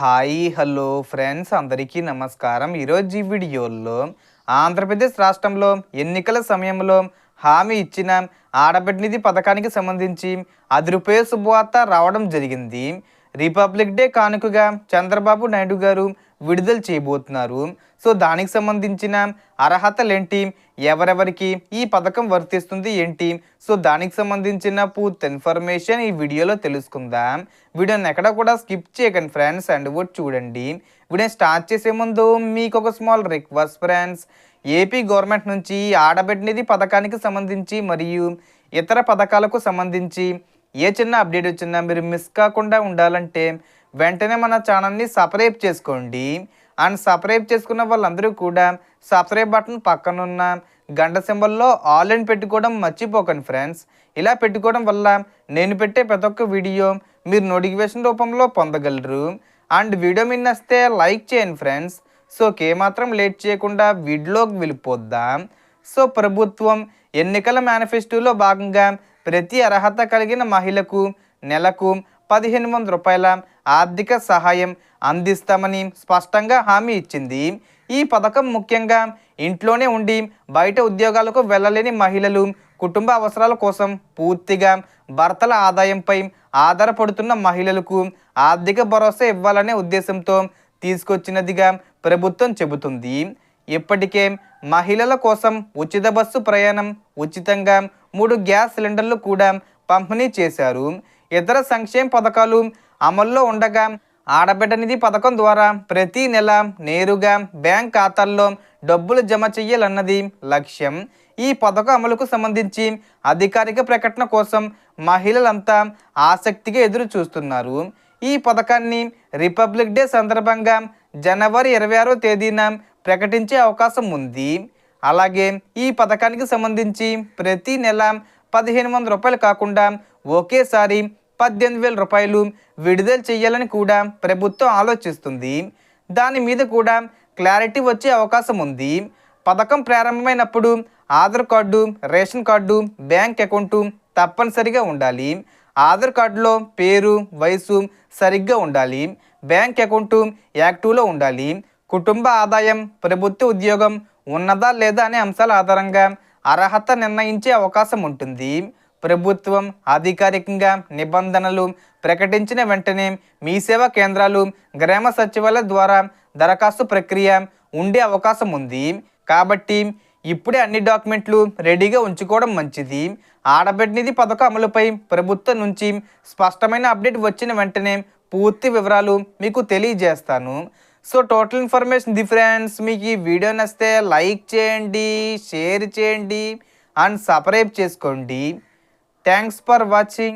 Hi hello friends అందరికీ నమస్కారం. ఈరోజు ఈ వీడియోలో ఆంధ్రప్రదేశ్ రాష్ట్రంలో ఎన్నికల సమయంలో హామీ ఇచ్చిన ఆడబిడ్డ నిధి పథకానికి సంబంధించి రూపాయల శుభవార్త రావడం జరిగింది. రిపబ్లిక్ డే కానుకగా చంద్రబాబు నాయుడు గారు విడుదల చేయబోతున్నారు. సో దానికి సంబంధించిన అర్హతలేంటి, ఎవరెవరికి ఈ పథకం వర్తిస్తుంది ఏంటి, సో దానికి సంబంధించిన పూర్తి ఇన్ఫర్మేషన్ ఈ వీడియోలో తెలుసుకుందాం. వీడియోని ఎక్కడ కూడా స్కిప్ చేయకండి ఫ్రెండ్స్, అండ్ చూడండి. వీడియోని స్టార్ట్ చేసే ముందు మీకు ఒక small request friends, AP government నుంచి ఆడబిడ్డ నిధి పథకానికి సంబంధించి మరియు ఇతర పథకాలకు సంబంధించి ఏ చిన్న అప్డేట్ వచ్చినా మీరు మిస్ కాకుండా ఉండాలంటే వెంటనే మన ఛానల్ని సబ్స్క్రైబ్ చేసుకోండి. అండ్ సబ్స్క్రైబ్ చేసుకున్న వాళ్ళందరూ కూడా సబ్స్క్రైబ్ బటన్ పక్కనున్న గంట సింబల్లో ఆల్ అని పెట్టుకోవడం మర్చిపోకండి ఫ్రెండ్స్. ఇలా పెట్టుకోవడం వల్ల నేను పెట్టే ప్రతి ఒక్క వీడియో మీరు నోటిఫికేషన్ రూపంలో పొందగలరు. అండ్ వీడియో మీరు నచ్చితే లైక్ చేయండి ఫ్రెండ్స్. సో ఏమాత్రం లేట్ చేయకుండా వీడియోలోకి వెళ్ళిపోద్దాం. సో ప్రభుత్వం ఎన్నికల మేనిఫెస్టోలో భాగంగా ప్రతి అర్హత కలిగిన మహిళకు నెలకు 1500 రూపాయల ఆర్థిక సహాయం అందిస్తామని స్పష్టంగా హామీ ఇచ్చింది. ఈ పథకం ముఖ్యంగా ఇంట్లోనే ఉండి బయట ఉద్యోగాలకు వెళ్ళలేని మహిళలు, కుటుంబ అవసరాల కోసం పూర్తిగా భర్తల ఆదాయంపై ఆధారపడుతున్న మహిళలకు ఆర్థిక భరోసా ఇవ్వాలనే ఉద్దేశంతో తీసుకొచ్చినదిగా ప్రభుత్వం చెబుతుంది. ఇప్పటికే మహిళల కోసం ఉచిత బస్సు ప్రయాణం, ఉచితంగా 3 గ్యాస్ సిలిండర్లు కూడా పంపిణీ చేశారు. ఇతర సంక్షేమ పథకాలు అమల్లో ఉండగా ఆడబిడ్డ నిధి పథకం ద్వారా ప్రతి నెల నేరుగా బ్యాంక్ ఖాతాల్లో డబ్బులు జమ చేయాలన్నది లక్ష్యం. ఈ పథకం అమలుకు సంబంధించి అధికారిక ప్రకటన కోసం మహిళలంతా ఆసక్తిగా ఎదురు చూస్తున్నారు. ఈ పథకాన్ని రిపబ్లిక్ డే సందర్భంగా జనవరి 26వ తేదీన ప్రకటించే అవకాశం ఉంది. అలాగే ఈ పథకానికి సంబంధించి ప్రతి నెల 1500 రూపాయలు కాకుండా ఒకేసారి 18,000 రూపాయలు విడుదల చేయాలని కూడా ప్రభుత్వం ఆలోచిస్తుంది. దాని మీద కూడా క్లారిటీ వచ్చే అవకాశం ఉంది. పథకం ప్రారంభమైనప్పుడు Aadhaar card, ration card, bank account తప్పనిసరిగా ఉండాలి. ఆధార్ కార్డులో పేరు, వయసు సరిగ్గా ఉండాలి. బ్యాంక్ అకౌంటు యాక్టివ్లో ఉండాలి. కుటుంబ ఆదాయం, ప్రభుత్వ ఉద్యోగం ఉన్నదా లేదా అనే అంశాల ఆధారంగా అర్హత నిర్ణయించే అవకాశం ఉంటుంది. ప్రభుత్వం అధికారికంగా నిబంధనలు ప్రకటించిన వెంటనే మీ సేవా కేంద్రాలు, గ్రామ సచివాలయాల ద్వారా దరఖాస్తు ప్రక్రియ ఉండే అవకాశం ఉంది. కాబట్టి ఇప్పుడే అన్ని డాక్యుమెంట్లు రెడీగా ఉంచుకోవడం మంచిది. ఆడబిడ్డ నిధి పథకం అమలుపై ప్రభుత్వం నుంచి స్పష్టమైన అప్డేట్ వచ్చిన వెంటనే పూర్తి వివరాలు మీకు తెలియజేస్తాను. So total information friends. మీకు ఈ వీడియో నచ్చితే లైక్ చేయండి, షేర్ చేయండి అండ్ సబ్స్క్రైబ్ చేసుకోండి. Thanks for watching.